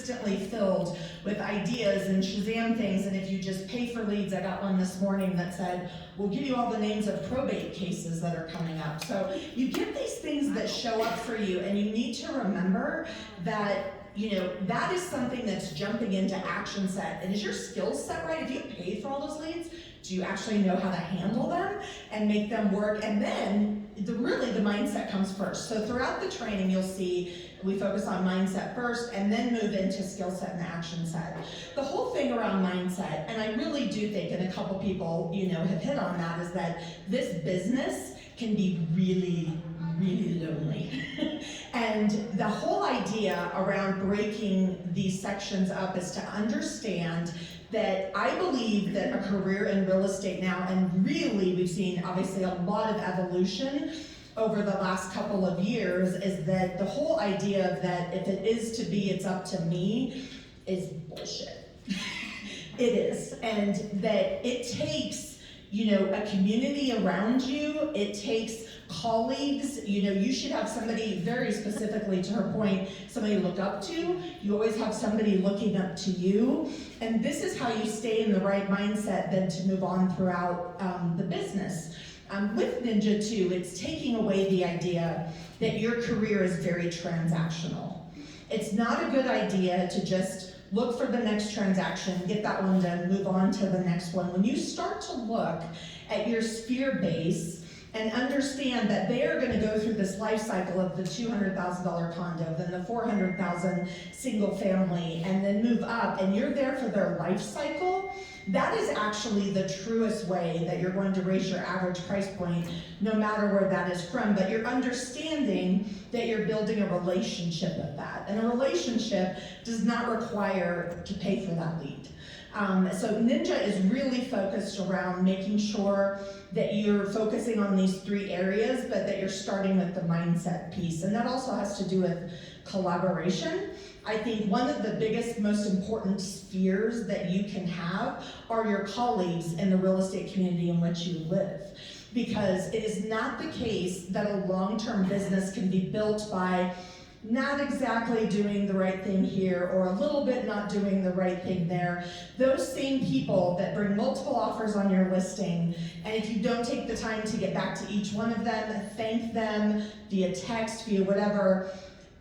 consistently filled with ideas and Shazam things, and if you just pay for leads, I got one this morning that said, we'll give you all the names of probate cases that are coming up. So you get these things that show up for you, and you need to remember that that is something that's jumping into action set. And is your skill set right? If you paid for all those leads, do you actually know how to handle them and make them work? And then really the mindset comes first. So throughout the training, you'll see we focus on mindset first and then move into skill set and action set. The whole thing around mindset, and I really do think, and a couple people have hit on that, is that this business can be really, really lonely. And the whole idea around breaking these sections up is to understand that I believe that a career in real estate now, and really we've seen obviously a lot of evolution over the last couple of years, is that the whole idea of that if it is to be, it's up to me, is bullshit. It is, and that it takes a community around you, it takes colleagues, you should have somebody, very specifically to her point, somebody to look up to. You always have somebody looking up to you. And this is how you stay in the right mindset then to move on throughout the business. With Ninja too, it's taking away the idea that your career is very transactional. It's not a good idea to just look for the next transaction, get that one done, move on to the next one. When you start to look at your sphere base and understand that they are going to go through this life cycle of the $200,000 condo, then the $400,000 single family, and then move up, and you're there for their life cycle, that is actually the truest way that you're going to raise your average price point, no matter where that is from. But you're understanding that you're building a relationship with that. And a relationship does not require to pay for that lead. So Ninja is really focused around making sure that you're focusing on these three areas, but that you're starting with the mindset piece. And that also has to do with collaboration. I think one of the biggest, most important spheres that you can have are your colleagues in the real estate community in which you live. Because it is not the case that a long-term business can be built by not exactly doing the right thing here, or a little bit not doing the right thing there. Those same people that bring multiple offers on your listing, and if you don't take the time to get back to each one of them, thank them via text, via whatever,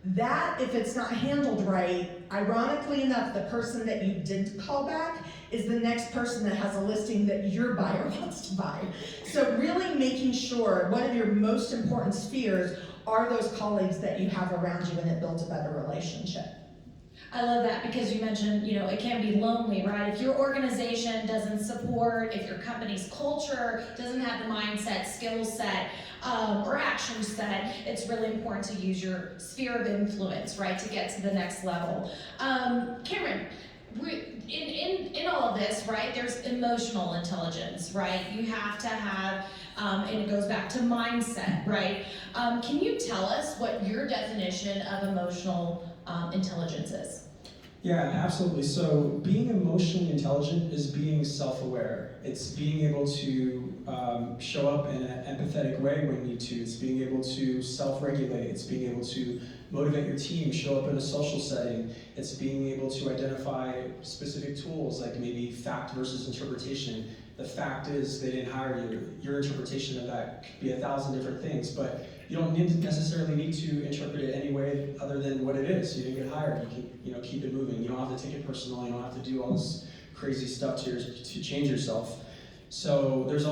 that, if it's not handled right, ironically enough, the person that you didn't call back is the next person that has a listing that your buyer wants to buy. So really making sure one of your most important spheres are those colleagues that you have around you, and it builds a better relationship. I love that, because you mentioned, it can be lonely, right? If your organization doesn't support, if your company's culture doesn't have the mindset, skill set, or action set, it's really important to use your sphere of influence, right, to get to the next level. Cameron, in all of this, right, there's emotional intelligence, right? You have to have, and it goes back to mindset, right? Can you tell us what your definition of emotional intelligence is? Yeah, absolutely. So being emotionally intelligent is being self-aware. It's being able to show up in an empathetic way when you need to. It's being able to self-regulate. It's being able to motivate your team, show up in a social setting. It's being able to identify specific tools, like maybe fact versus interpretation. The fact is they didn't hire you. Your interpretation of that could be 1,000 different things, but you don't necessarily need to interpret it any way other than what it is. You didn't get hired. You can keep it moving. You don't have to take it personal. You don't have to do all this crazy stuff to change yourself. So there's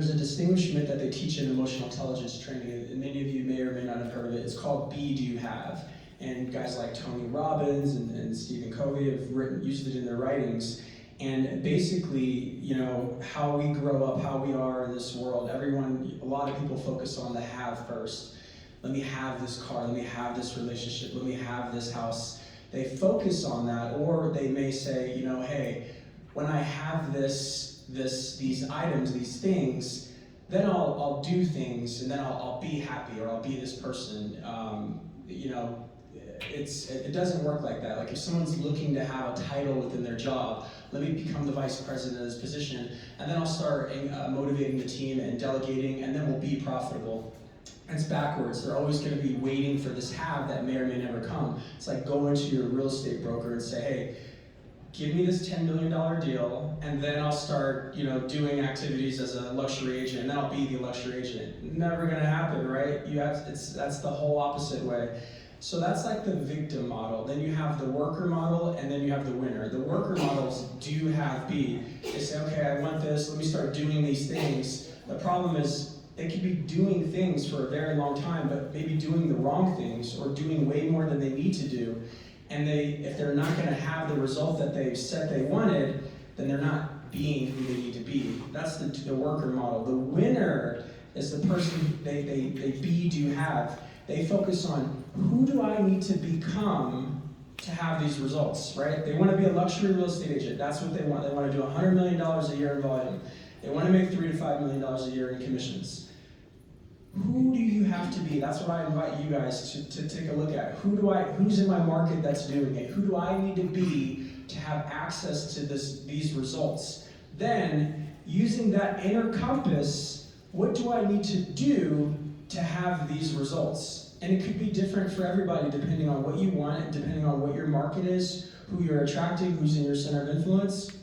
a distinguishment that they teach in emotional intelligence training, and many of you may or may not have heard of it. It's called Be, Do You Have? And guys like Tony Robbins and Stephen Covey have used it in their writings. And basically, how we grow up, how we are in this world, a lot of people focus on the have first. Let me have this car, let me have this relationship, let me have this house. They focus on that, or they may say, hey, when I have these items, these things, then I'll do things, and then I'll be happy, or I'll be this person. It doesn't work like that. Like if someone's looking to have a title within their job, let me become the vice president of this position, and then I'll start motivating the team and delegating, and then we'll be profitable. It's backwards. They're always going to be waiting for this have that may or may never come. It's like go into your real estate broker and say, hey, give me this $10 million deal, and then I'll start, doing activities as a luxury agent, and then I'll be the luxury agent. Never going to happen, right? That's the whole opposite way. So that's like the victim model. Then you have the worker model, and then you have the winner. The worker models do have B. They say, okay, I want this, let me start doing these things. The problem is, they could be doing things for a very long time, but maybe doing the wrong things, or doing way more than they need to do. And if they're not going to have the result that they've said they wanted, then they're not being who they need to be. That's the worker model. The winner is the person they be, do, have. They focus on who do I need to become to have these results, right? They want to be a luxury real estate agent. That's what they want. They want to do $100 million a year in volume. They want to make $3 to $5 million a year in commissions. Who do you have to be? That's what I invite you guys to take a look at. Who's in my market that's doing it? Who do I need to be to have access to these results? Then, using that inner compass, what do I need to do to have these results? And it could be different for everybody depending on what you want, and depending on what your market is, who you're attracting, who's in your center of influence.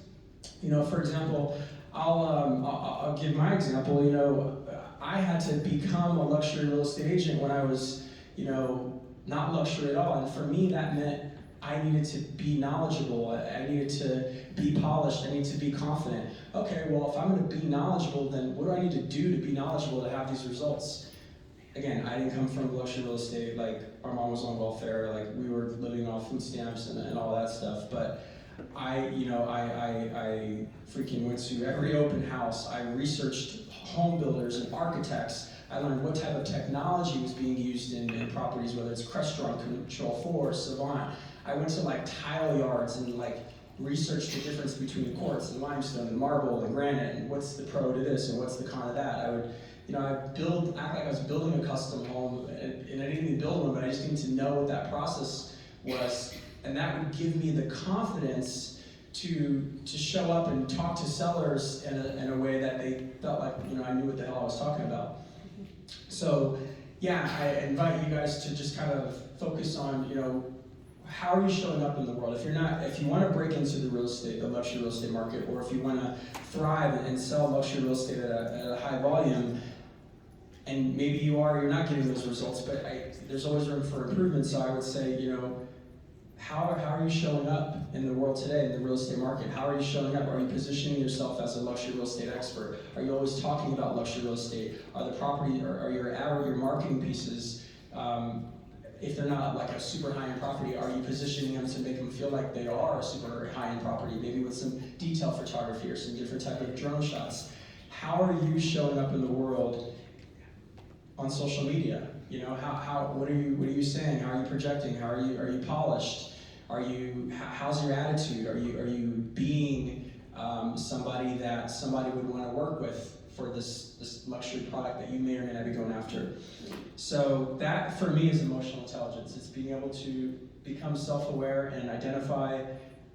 For example, I'll give my example. I had to become a luxury real estate agent when I was, not luxury at all. And for me, that meant I needed to be knowledgeable. I needed to be polished. I needed to be confident. Okay, well, if I'm going to be knowledgeable, then what do I need to do to be knowledgeable to have these results? Again, I didn't come from luxury real estate. Like, our mom was on welfare. Like, we were living off food stamps and all that stuff. But I freaking went to every open house. I researched home builders and architects. I learned what type of technology was being used in properties, whether it's Crestron, Control 4, Savant. I went to tile yards and researched the difference between quartz and limestone and marble and granite, and what's the pro to this and what's the con of that. I would, act like I was building a custom home, and I didn't even build one, but I just needed to know what that process was, and that would give me the confidence to show up and talk to sellers in a way that they felt like, I knew what the hell I was talking about. So, yeah, I invite you guys to just kind of focus on, how are you showing up in the world? If you want to break into the luxury real estate market, or if you want to thrive and sell luxury real estate at a high volume, and maybe you're not getting those results, but there's always room for improvement. So I would say, how are you showing up in the world today, in the real estate market? How are you showing up? Are you positioning yourself as a luxury real estate expert? Are you always talking about luxury real estate? Are the property, or are your marketing pieces, if they're not a super high-end property, are you positioning them to make them feel like they are a super high-end property, maybe with some detail photography or some different type of drone shots? How are you showing up in the world on social media? What are you saying? How are you projecting? Are you polished? How's your attitude? Are you being somebody that somebody would want to work with for this luxury product that you may or may not be going after? So that, for me, is emotional intelligence. It's being able to become self-aware and identify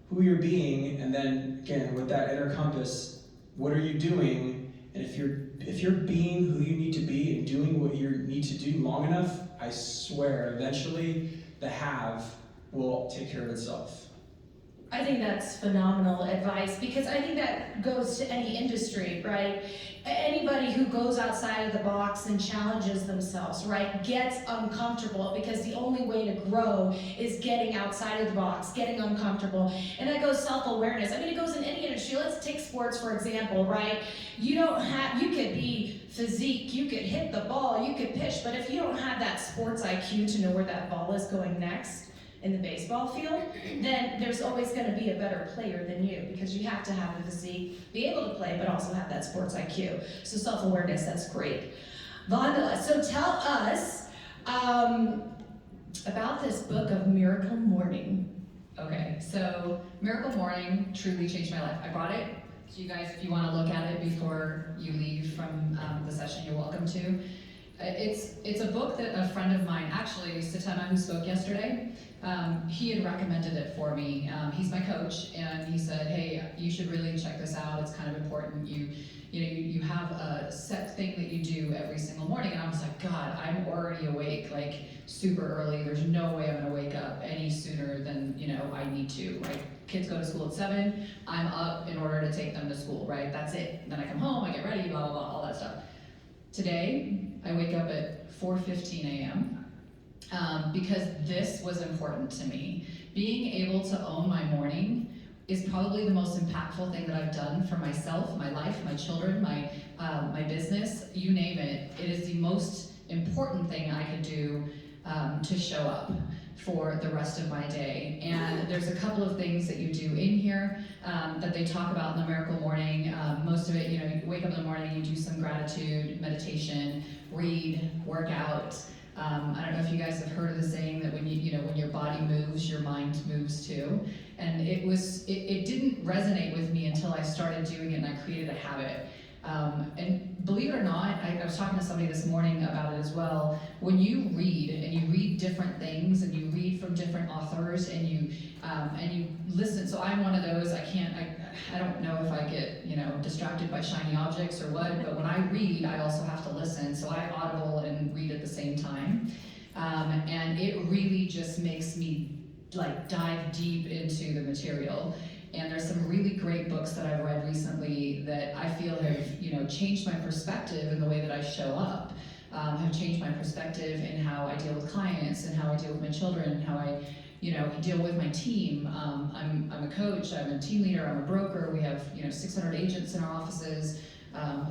who you're being, and then, again, with that inner compass, what are you doing? And if you're being who you need to be and doing what you need to do long enough, I swear, eventually, the have will take care of itself. I think that's phenomenal advice, because I think that goes to any industry, right? Anybody who goes outside of the box and challenges themselves, right, gets uncomfortable, because the only way to grow is getting outside of the box, getting uncomfortable. And that goes self-awareness. It goes in any industry. Let's take sports, for example, right? You could be physique, you could hit the ball, you could pitch, but if you don't have that sports IQ to know where that ball is going next in the baseball field, then there's always going to be a better player than you, because you have to have the physique, be able to play, but also have that sports IQ. So self-awareness, that's great. Vonda, so tell us about this book of Miracle Morning. Okay, so Miracle Morning truly changed my life. I brought it to you guys if you want to look at it before you leave from the session. You're welcome to. It's a book that a friend of mine, actually, Satana, who spoke yesterday, he had recommended it for me. He's my coach, and he said, hey, you should really check this out. It's kind of important. You have a set thing that you do every single morning. And I was like, God, I'm already awake, like super early. There's no way I'm gonna wake up any sooner than, I need to, right? Kids go to school at 7, I'm up in order to take them to school, right? That's it. Then I come home, I get ready, blah, blah, blah, all that stuff. Today, I wake up at 4:15 a.m. Because this was important to me. Being able to own my morning is probably the most impactful thing that I've done for myself, my life, my children, my business, you name it. It is the most important thing I could do to show up for the rest of my day. And there's a couple of things that you do in here that they talk about in the Miracle Morning. Most of it, you wake up in the morning, you do some gratitude, meditation, read, work out. I don't know if you guys have heard of the saying that when when your body moves, your mind moves too. And it didn't resonate with me until I started doing it and I created a habit. And believe it or not, I was talking to somebody this morning about it as well. When you read and you read different things and you read from different authors and you listen. So I'm one of those. I don't know if I get distracted by shiny objects or what. But when I read, I also have to listen. So I audible and read at the same time, and it really just makes me dive deep into the material. And there's some really great books that I've read recently that I feel have, changed my perspective in the way that I show up, have changed my perspective in how I deal with clients and how I deal with my children, and how I, deal with my team. I'm a coach, I'm a team leader, I'm a broker. We have, 600 agents in our offices.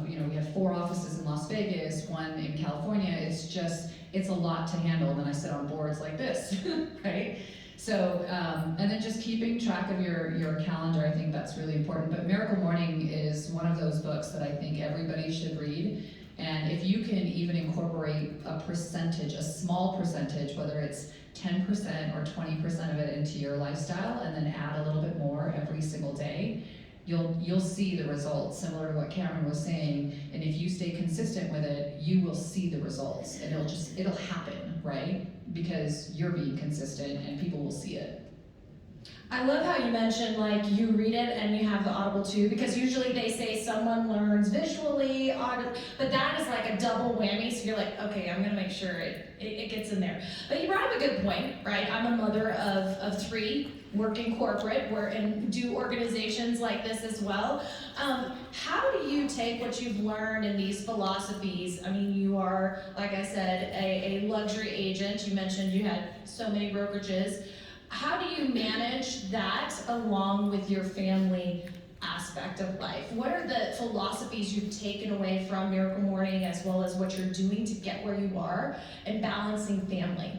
We have 4 offices in Las Vegas, 1 in California. It's a lot to handle when I sit on boards like this, right? So, and then just keeping track of your calendar, I think that's really important. But Miracle Morning is one of those books that I think everybody should read. And if you can even incorporate a percentage, a small percentage, whether it's 10% or 20% of it into your lifestyle, and then add a little bit more every single day, you'll see the results, similar to what Cameron was saying. And if you stay consistent with it, you will see the results, and it'll happen, right? Because you're being consistent and people will see it. I love how you mentioned you read it and you have the audible too, because usually they say someone learns visually, but that is like a double whammy. So you're like, okay, I'm gonna make sure it gets in there. But you brought up a good point, right? I'm a mother of 3, work in corporate, and do organizations like this as well. How do you take what you've learned in these philosophies? I mean, you are, like I said, a luxury agent. You mentioned you had so many brokerages. How do you manage that along with your family aspect of life? What are the philosophies you've taken away from Miracle Morning, as well as what you're doing to get where you are and balancing family?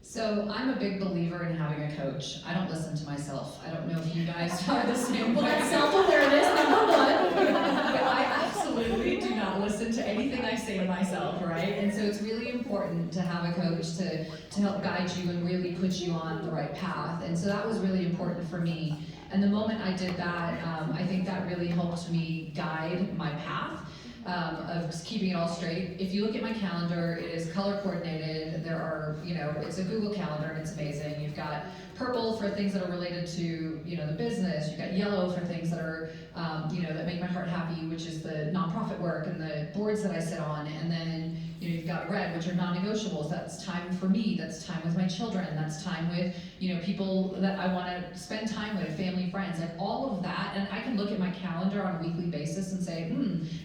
So I'm a big believer in having a coach. I don't listen to myself. I don't know if you guys are the same way. Well, that's self-awareness, number one. But I absolutely do not listen to anything I say to myself, right? And so it's really important to have a coach to help guide you and really put you on the right path. And so that was really important for me. And the moment I did that, I think that really helped me guide my path. Of keeping it all straight. If you look at my calendar, it is color coordinated. There are, it's a Google Calendar and it's amazing. You've got purple for things that are related to, the business. You've got yellow for things that are, that make my heart happy, which is the nonprofit work and the boards that I sit on. And then, you've got red, which are non-negotiables. That's time for me. That's time with my children. That's time with, people that I want to spend time with, family, friends, like all of that. And I can look at my calendar on a weekly basis and say,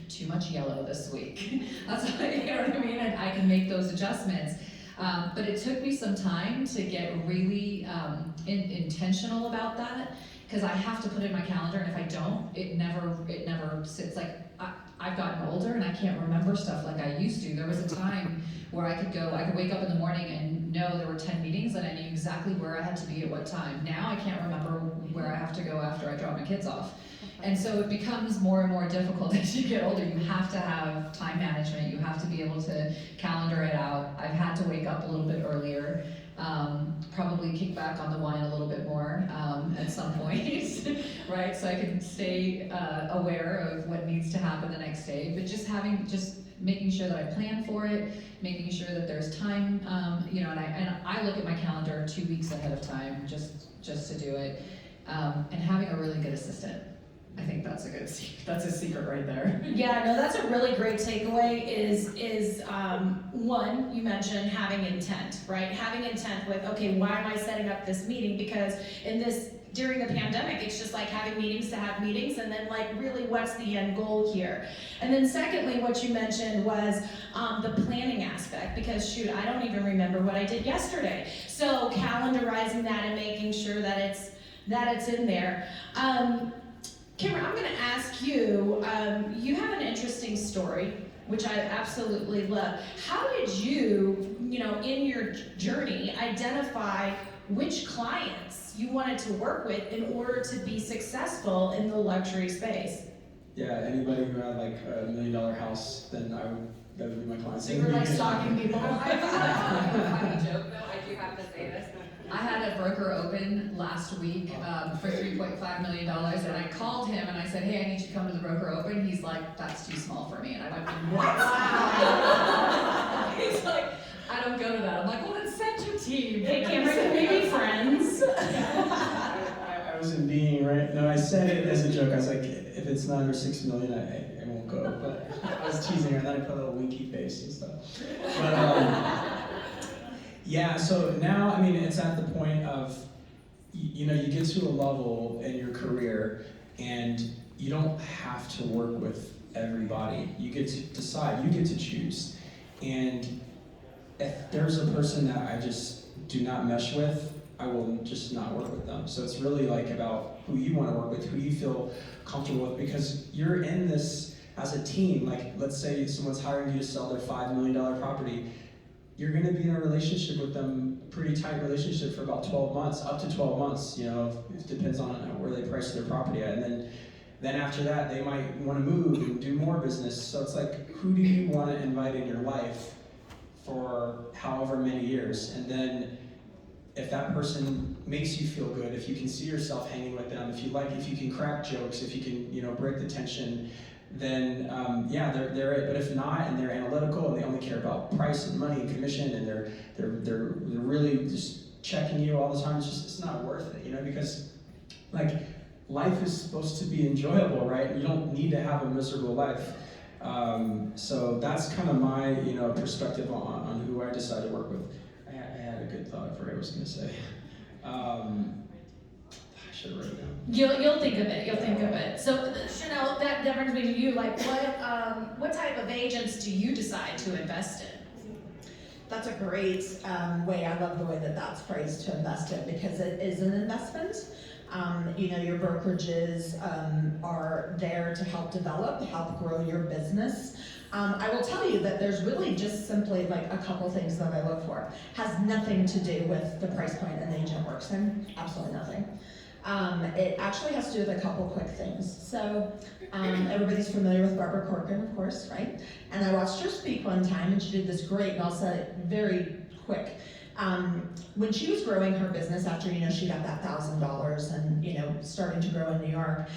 too much yellow this week. That's what, you know what I mean? And I can make those adjustments. But it took me some time to get really intentional about that, because I have to put it in my calendar, and if I don't, it never sits. I've gotten older and I can't remember stuff like I used to. There was a time where I could wake up in the morning and know there were 10 meetings and I knew exactly where I had to be at what time. Now I can't remember where I have to go after I drop my kids off. And so it becomes more and more difficult as you get older. You have to have time management. You have to be able to calendar it out. I've had to wake up a little bit earlier. Probably kick back on the wine a little bit more at some point, right? So I can stay aware of what needs to happen the next day. But just making sure that I plan for it, making sure that there's time, and I look at my calendar 2 weeks ahead of time just to do it, and having a really good assistant. I think that's a secret right there. Yeah, no, that's a really great takeaway is one, you mentioned having intent, right? Having intent with, okay, why am I setting up this meeting? Because during the pandemic, it's just like having meetings to have meetings, and then like really what's the end goal here? And then secondly, what you mentioned was the planning aspect, because shoot, I don't even remember what I did yesterday. So calendarizing that and making sure that it's in there. Kimber, I'm gonna ask you, you have an interesting story, which I absolutely love. How did you, in your journey, identify which clients you wanted to work with in order to be successful in the luxury space? Yeah, anybody who had like $1 million house, then that would be my client. So you were like stalking people? I have a funny joke though, I do have to say this. I had a broker open last week for $3.5 million, and I called him and I said, hey, I need you to come to the broker open. He's like, that's too small for me. And I went, what? He's like, I don't go to that. I'm like, well, then send your team. Hey, Cameron, can we be friends? I was in being, right? No, I said it as a joke. I was like, if it's not under $6 million, I won't go. But I was teasing her, and then I put a little winky face and stuff. But yeah, so now, I mean, it's at the point of, you get to a level in your career, and you don't have to work with everybody. You get to decide, you get to choose. And if there's a person that I just do not mesh with, I will just not work with them. So it's really like about who you want to work with, who you feel comfortable with, because you're in this as a team. Like, let's say someone's hiring you to sell their $5 million property. You're going to be in a relationship with them, pretty tight relationship for about 12 months, up to 12 months, it depends on where they price their property at. And then after that, they might want to move and do more business. So it's like, who do you want to invite in your life for however many years? And then if that person makes you feel good, if you can see yourself hanging with them, if you can crack jokes, if you can, break the tension, then they're it. But if not, and they're analytical and they only care about price and money and commission, and they're really just checking you all the time, it's not worth it, because like life is supposed to be enjoyable, right? You don't need to have a miserable life. So that's kind of my perspective on who I decide to work with. I had a good thought. I forgot what I was going to say. I should have written it down. You'll think of it. You'll think of it. So Chanel, that brings me to you. Like, what type of agents do you decide to invest in? That's a great way. I love the way that that's phrased, to invest in, because it is an investment. Your brokerages are there to help develop, help grow your business. I will tell you that there's really just simply like a couple things that I look for. Has nothing to do with the price point an agent works in, absolutely nothing. It actually has to do with a couple quick things. So everybody's familiar with Barbara Corcoran, of course, right? And I watched her speak one time, and she did this great, and I'll say it very quick. When she was growing her business after, she got that $1,000 and, starting to grow in New York,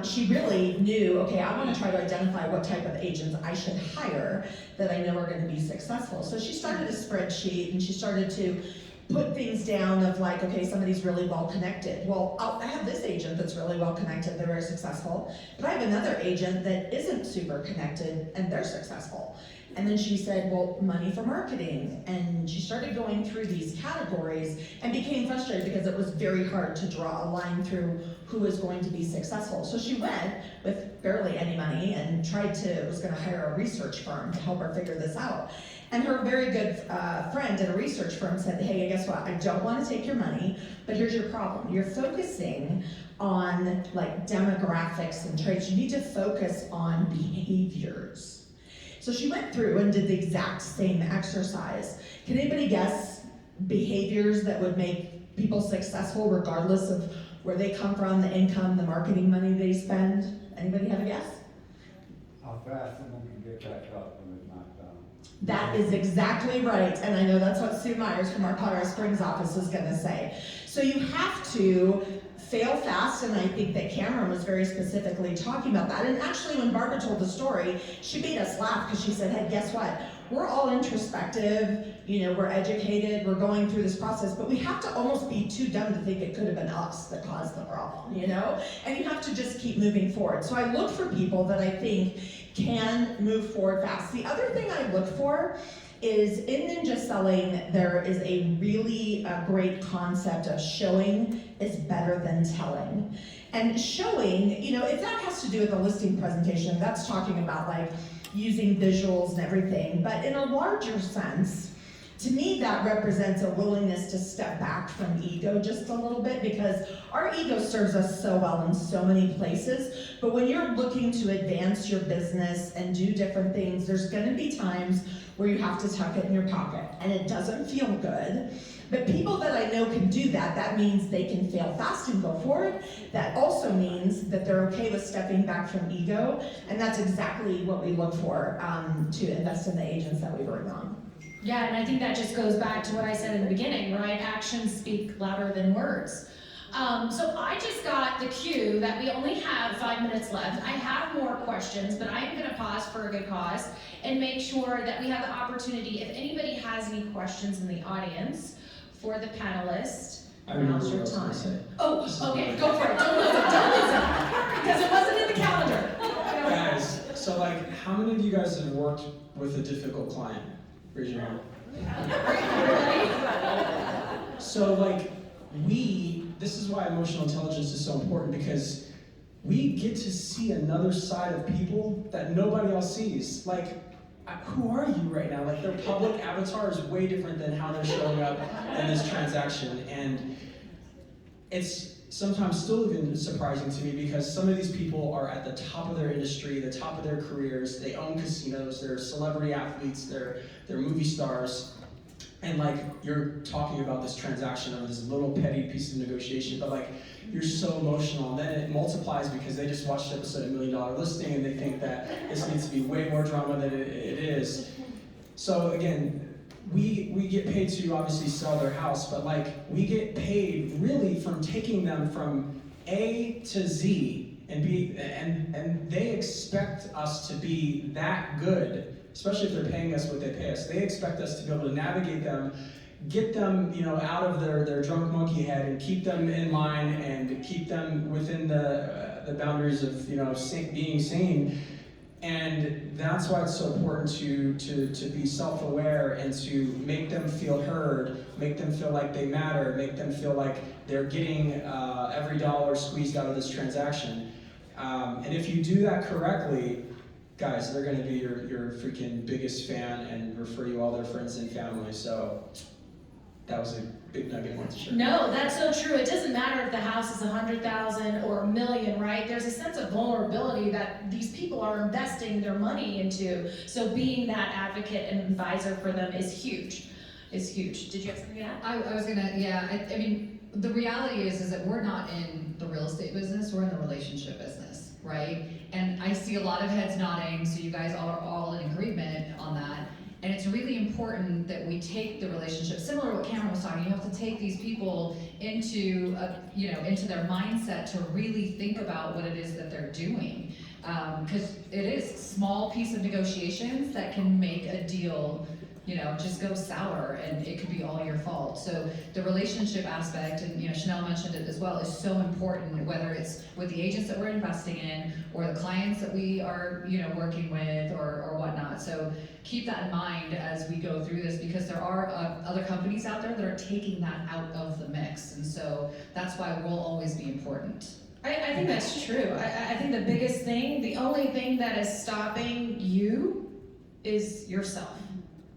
she really knew, okay, I want to try to identify what type of agents I should hire that I know are going to be successful. So she started a spreadsheet, and she started to put things down of like, okay, somebody's really well connected. Well, I have this agent that's really well connected, they're very successful, but I have another agent that isn't super connected and they're successful. And then she said, well, money for marketing. And she started going through these categories and became frustrated because it was very hard to draw a line through who was going to be successful. So she went with barely any money and was gonna hire a research firm to help her figure this out. And her very good friend at a research firm said, hey, guess what? I don't want to take your money, but here's your problem. You're focusing on like demographics and traits. You need to focus on behaviors. So she went through and did the exact same exercise. Can anybody guess behaviors that would make people successful regardless of where they come from, the income, the marketing money they spend? Anybody have a guess? How fast someone can get back up when it's knocked down. That is exactly right, and I know that's what Sue Myers from our Colorado Springs office is gonna say. So you have to fail fast, and I think that Cameron was very specifically talking about that. And actually, when Barbara told the story, she made us laugh because she said, hey, guess what? We're all introspective, we're educated, we're going through this process, but we have to almost be too dumb to think it could have been us that caused the problem, And you have to just keep moving forward. So I look for people that I think can move forward fast. The other thing I look for is in ninja selling, there is a really great concept of showing is better than telling. And showing, if that has to do with the listing presentation, that's talking about like using visuals and everything. But in a larger sense, to me, that represents a willingness to step back from ego just a little bit, because our ego serves us so well in so many places. But when you're looking to advance your business and do different things, there's going to be times where you have to tuck it in your pocket, and it doesn't feel good. But people that I know can do that, that means they can fail fast and go forward. That also means that they're okay with stepping back from ego, and that's exactly what we look for to invest in the agents that we bring on. Yeah, and I think that just goes back to what I said in the beginning, right? Actions speak louder than words. So I just got the cue that we only have 5 minutes left. I have more questions, but I am going to pause for a good cause and make sure that we have the opportunity, if anybody has any questions in the audience for the panelists, now's your time. Oh, okay, go for it. Don't lose it, because it wasn't in the calendar. Guys, so how many of you guys have worked with a difficult client? Raise your hand. So this is why emotional intelligence is so important, because we get to see another side of people that nobody else sees. Who are you right now? Their public avatar is way different than how they're showing up in this transaction. And it's sometimes still even surprising to me, because some of these people are at the top of their industry, the top of their careers. They own casinos, they're celebrity athletes, they're movie stars. And you're talking about this transaction or this little petty piece of negotiation, but you're so emotional, and then it multiplies because they just watched an episode of $1 Million Listing and they think that this needs to be way more drama than it is. So again, we get paid to obviously sell their house, but we get paid really from taking them from A to Z and they expect us to be that good. Especially if they're paying us what they pay us. They expect us to be able to navigate them, get them, out of their drunk monkey head, and keep them in line and keep them within the boundaries of being sane. And that's why it's so important to be self-aware and to make them feel heard, make them feel like they matter, make them feel like they're getting every dollar squeezed out of this transaction. And if you do that correctly, guys, they're going to be your freaking biggest fan and refer you all their friends and family. So that was a big nugget I wanted to share. No, that's so true. It doesn't matter if the house is 100,000 or $1 million, right? There's a sense of vulnerability that these people are investing their money into. So being that advocate and advisor for them is huge. Did you have something to add? I was gonna, I mean, the reality is that we're not in the real estate business, we're in the relationship business, right? And I see a lot of heads nodding, so you guys are all in agreement on that. And it's really important that we take the relationship, similar to what Cameron was talking, you have to take these people into into their mindset to really think about what it is that they're doing. Because it is small piece of negotiations that can make a deal just go sour, and it could be all your fault. So the relationship aspect, and Chanel mentioned it as well, is so important, whether it's with the agents that we're investing in or the clients that we are working with or whatnot. So keep that in mind as we go through this, because there are other companies out there that are taking that out of the mix, and so that's why we'll always be important. I think that's true. I think the biggest thing, the only thing that is stopping you is yourself.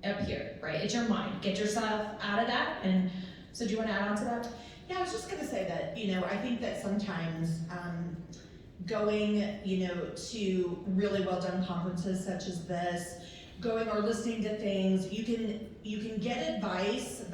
Up here, right? It's your mind. Get yourself out of that. And so do you want to add on to that? Yeah, I was just going to say that, I think that sometimes going, to really well done conferences such as this, going or listening to things, you can get advice.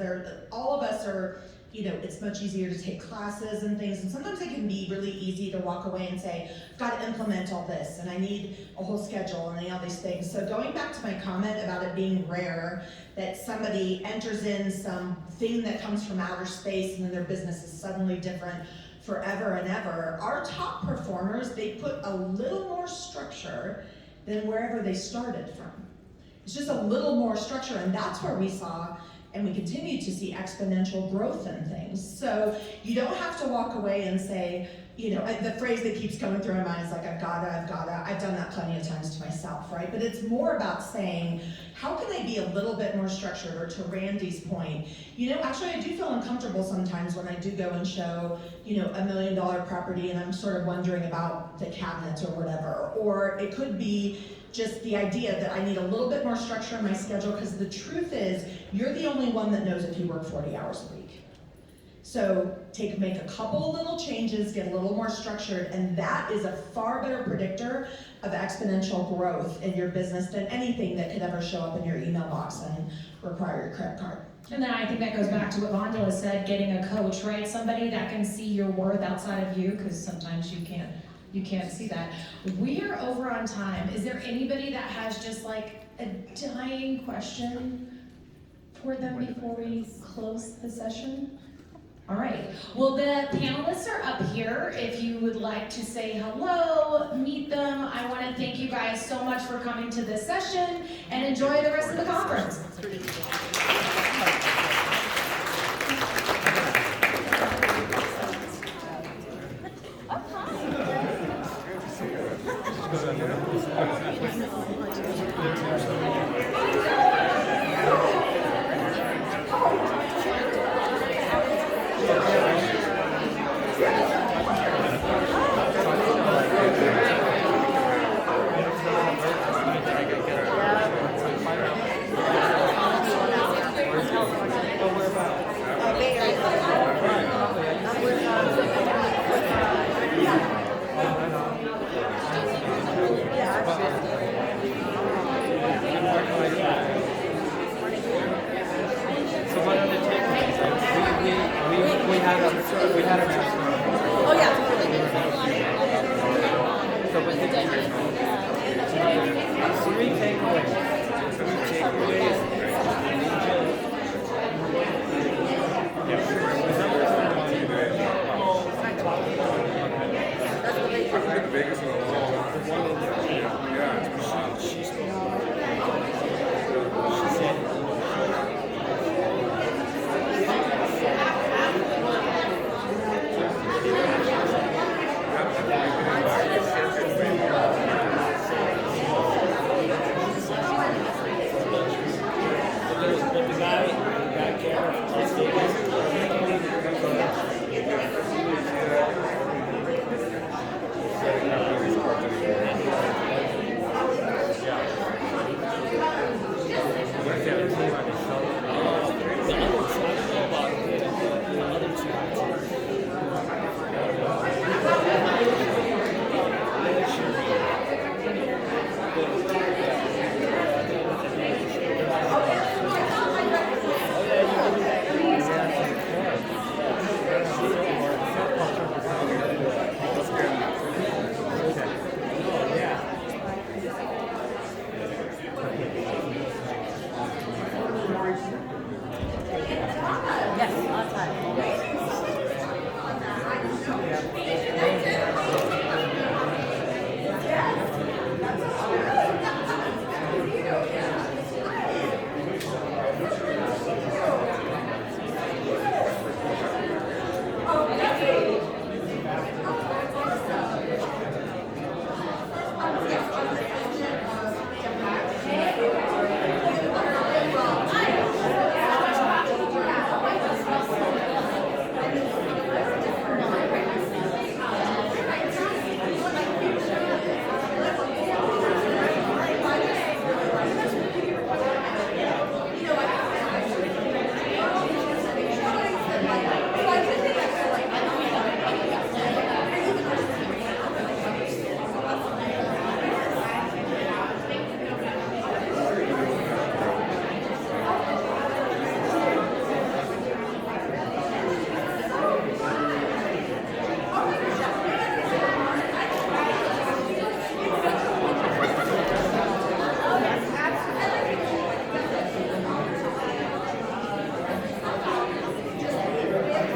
All of us are, it's much easier to take classes and things, and sometimes it can be really easy to walk away and say, I've got to implement all this, and I need a whole schedule, and all these things. So going back to my comment about it being rare that somebody enters in some thing that comes from outer space and then their business is suddenly different forever and ever, our top performers, they put a little more structure than wherever they started from. It's just a little more structure, and that's where we saw and we continue to see exponential growth in things. So you don't have to walk away and say, you know, the phrase that keeps coming through my mind is like, I've gotta. I've done that plenty of times to myself, right? But it's more about saying, how can I be a little bit more structured? Or to Randy's point, you know, actually I do feel uncomfortable sometimes when I do go and show, you know, $1 million property and I'm sort of wondering about the cabinets or whatever. Or it could be just the idea that I need a little bit more structure in my schedule, because the truth is, you're the only one that knows if you work 40 hours a week. So make a couple of little changes, get a little more structured, and that is a far better predictor of exponential growth in your business than anything that could ever show up in your email box and require your credit card. And then I think that goes back to what Vondela said, getting a coach, right? Somebody that can see your worth outside of you, because sometimes you can't see that. We are over on time. Is there anybody that has just like a dying question for them before we close the session? All right, well, the panelists are up here. If you would like to say hello, meet them. I want to thank you guys so much for coming to this session and enjoy the rest of the conference.